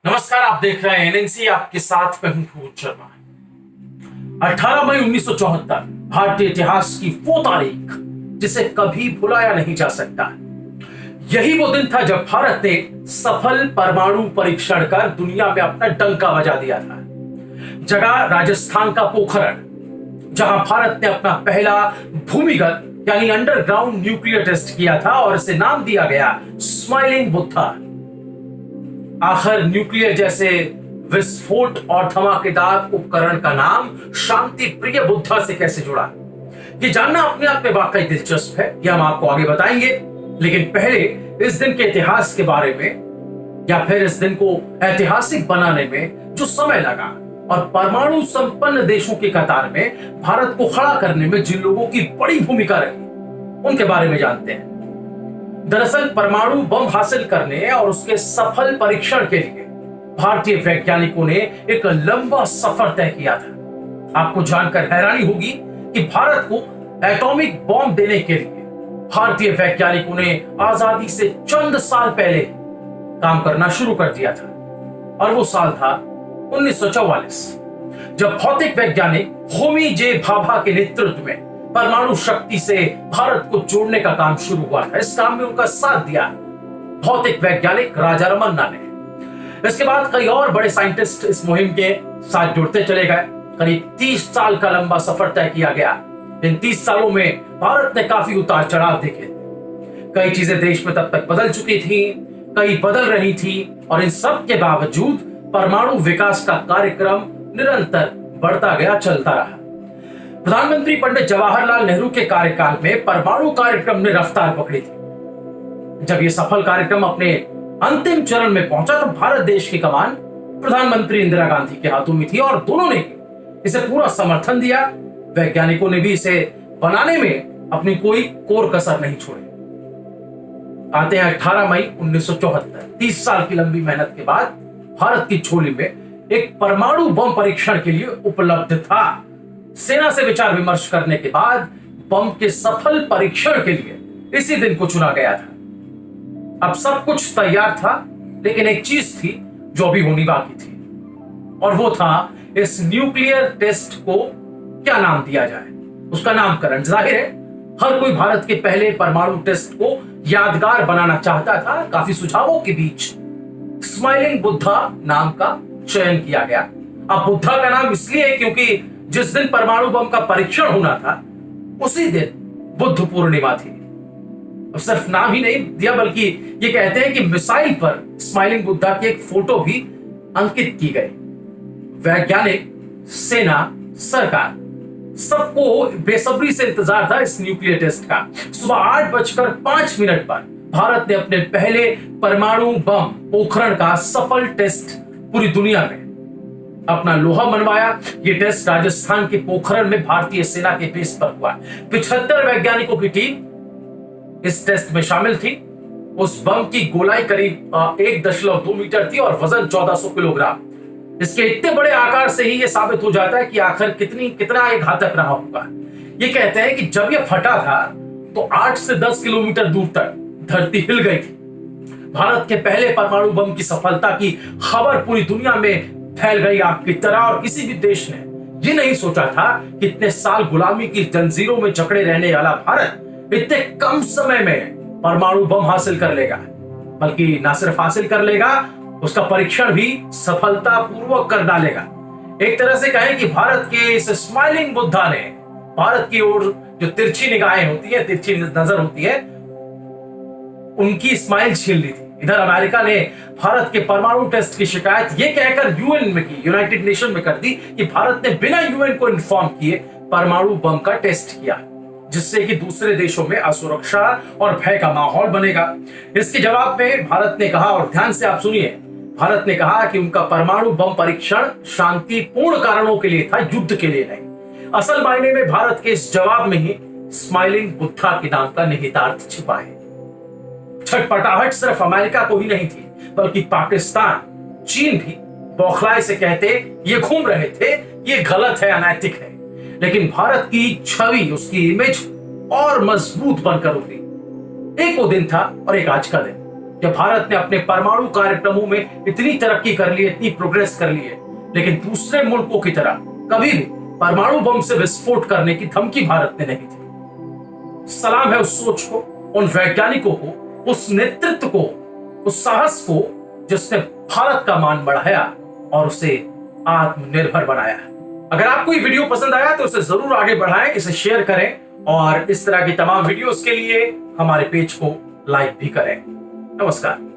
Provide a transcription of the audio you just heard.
नमस्कार, आप देख रहे हैं एनएनसी। आपके साथ मैं हूं भूत शर्मा। 18 मई 1974 भारतीय इतिहास की वो तारीख जिसे कभी भुलाया नहीं जा सकता। यही वो दिन था जब भारत ने सफल परमाणु परीक्षण कर दुनिया में अपना डंका बजा दिया था। जगह राजस्थान का पोखरण, जहां भारत ने अपना पहला भूमिगत यानी अंडरग्राउंड न्यूक्लियर टेस्ट किया था और इसे नाम दिया गया स्माइलिंग बुद्धा। आखिर न्यूक्लियर जैसे विस्फोट और धमाकेदार उपकरण का नाम शांति प्रिय बुद्धा से कैसे जुड़ा, ये जानना अपने आप में वाकई दिलचस्प है। यह हम आपको आगे बताएंगे, लेकिन पहले इस दिन के इतिहास के बारे में या फिर इस दिन को ऐतिहासिक बनाने में जो समय लगा और परमाणु संपन्न देशों की कतार में भारत को खड़ा करने में जिन लोगों की बड़ी भूमिका रही उनके बारे में जानते हैं। दरअसल परमाणु बम हासिल करने और उसके सफल परीक्षण के लिए भारतीय वैज्ञानिकों ने एक लंबा सफर तय किया था। आपको जानकर हैरानी होगी कि भारत को एटॉमिक बॉम्ब देने के लिए भारतीय वैज्ञानिकों ने आजादी से चंद साल पहले काम करना शुरू कर दिया था, और वो साल था 1944, जब भौतिक वैज्ञानिक होमी जे भाभा के नेतृत्व में परमाणु शक्ति से भारत को जोड़ने का काम शुरू हुआ था। इस काम में उनका साथ दिया भौतिक वैज्ञानिक राजा रमन्ना ने। इसके बाद कई और बड़े साइंटिस्ट इस मुहिम के साथ जुड़ते चले गए। करीब 30 साल का लंबा सफर तय किया गया। इन 30 सालों में भारत ने काफी उतार चढ़ाव देखे। कई चीजें देश में तब तक बदल चुकी थी, कई बदल रही थी, और इन सब के बावजूद परमाणु विकास का कार्यक्रम निरंतर बढ़ता गया, चलता रहा। प्रधानमंत्री पंडित जवाहरलाल नेहरू के कार्यकाल में परमाणु कार्यक्रम ने रफ्तार पकड़ी थी। जब यह सफल कार्यक्रम अपने अंतिम चरण में पहुंचा तो भारत देश की कमान प्रधानमंत्री इंदिरा गांधी के हाथों में थी, और दोनों ने इसे पूरा समर्थन दिया। वैज्ञानिकों ने भी इसे बनाने में अपनी कोई कोर कसर नहीं छोड़ी। आते हैं 18 मई 1974। 30 साल की लंबी मेहनत के बाद भारत की झोली में एक परमाणु बम परीक्षण के लिए उपलब्ध था। सेना से विचार विमर्श करने के बाद बम के सफल परीक्षण के लिए इसी दिन को चुना गया था। अब सब कुछ तैयार था, लेकिन एक चीज थी जो अभी होनी बाकी थी, और वो था इस न्यूक्लियर टेस्ट को क्या नाम दिया जाए, उसका नामकरण। जाहिर है हर कोई भारत के पहले परमाणु टेस्ट को यादगार बनाना चाहता था। काफी सुझावों के बीच स्माइलिंग बुद्धा नाम का चयन किया गया। अब बुद्धा का नाम इसलिए है क्योंकि जिस दिन परमाणु बम का परीक्षण होना था उसी दिन बुद्ध पूर्णिमा थी। अब सिर्फ नाम ही नहीं दिया, बल्कि ये कहते हैं कि मिसाइल पर स्माइलिंग बुद्धा की एक फोटो भी अंकित की गई। वैज्ञानिक, सेना, सरकार, सबको बेसब्री से इंतजार था इस न्यूक्लियर टेस्ट का। सुबह 8:05 पर भारत ने अपने पहले परमाणु बम पोखरण का सफल टेस्ट पूरी दुनिया में अपना लोहा मनवाया। यह टेस्ट राजस्थान के पोखरण में भारतीय सेना के बेस पर हुआ। 75 वैज्ञानिकों की टीम इस टेस्ट में शामिल थी। उस बम की गोलाई करीब 1.2 मीटर थी और वजन 1400 किलोग्राम। इसके इतने बड़े आकार से ही यह साबित हो जाता है कि आखिर कितना एक घातक रहा होगा। ये कहते हैं कि जब यह फटा था तो 8 से 10 किलोमीटर दूर तक धरती हिल गई थी। भारत के पहले परमाणु बम की सफलता की खबर पूरी दुनिया में फैल गई आग की तरह, और किसी भी देश ने ये नहीं सोचा था कि इतने साल गुलामी की जंजीरों में जकड़े रहने वाला भारत इतने कम समय में परमाणु बम हासिल कर लेगा। बल्कि ना सिर्फ हासिल कर लेगा, उसका परीक्षण भी सफलतापूर्वक कर डालेगा। एक तरह से कहें कि भारत के इस स्माइलिंग बुद्धा ने भारत की ओर जो तिरछी निगाहें होती है, तिरछी नजर होती है, उनकी स्माइल छीन ली थी। इधर अमेरिका ने भारत के परमाणु टेस्ट की शिकायत ये कहकर यूएन में की, यूनाइटेड नेशन में कर दी कि भारत ने बिना यूएन को इन्फॉर्म किए परमाणु बम का टेस्ट किया, जिससे कि दूसरे देशों में असुरक्षा और भय का माहौल बनेगा। इसके जवाब में भारत ने कहा, और ध्यान से आप सुनिए, भारत ने कहा कि उनका परमाणु बम परीक्षण शांतिपूर्ण कारणों के लिए था, युद्ध के लिए नहीं। असल मायने में भारत के इस जवाब में ही स्माइलिंग बुद्धा के नाम का निहितार्थ छिपा है। छटपटाहट सिर्फ अमेरिका को ही नहीं थी, बल्कि पाकिस्तान, चीन भी बौखलाए से कहते ये घूम रहे थे, ये गलत है, अनैतिक है। लेकिन भारत की छवि, उसकी इमेज और मजबूत बनकर उभरी। एक वो दिन था और एक आज का दिन। जब भारत ने अपने परमाणु कार्यक्रमों में इतनी तरक्की कर ली, इतनी प्रोग्रेस कर ली है, लेकिन दूसरे मुल्कों की तरह कभी भी परमाणु बम से विस्फोट करने की धमकी भारत ने नहीं दी। सलाम है उस सोच को, उन वैज्ञानिकों को, उस नेतृत्व को, उस साहस को जिसने भारत का मान बढ़ाया और उसे आत्मनिर्भर बनाया। अगर आपको ये वीडियो पसंद आया तो इसे जरूर आगे बढ़ाएं, इसे शेयर करें और इस तरह की तमाम वीडियोस के लिए हमारे पेज को लाइक भी करें। नमस्कार।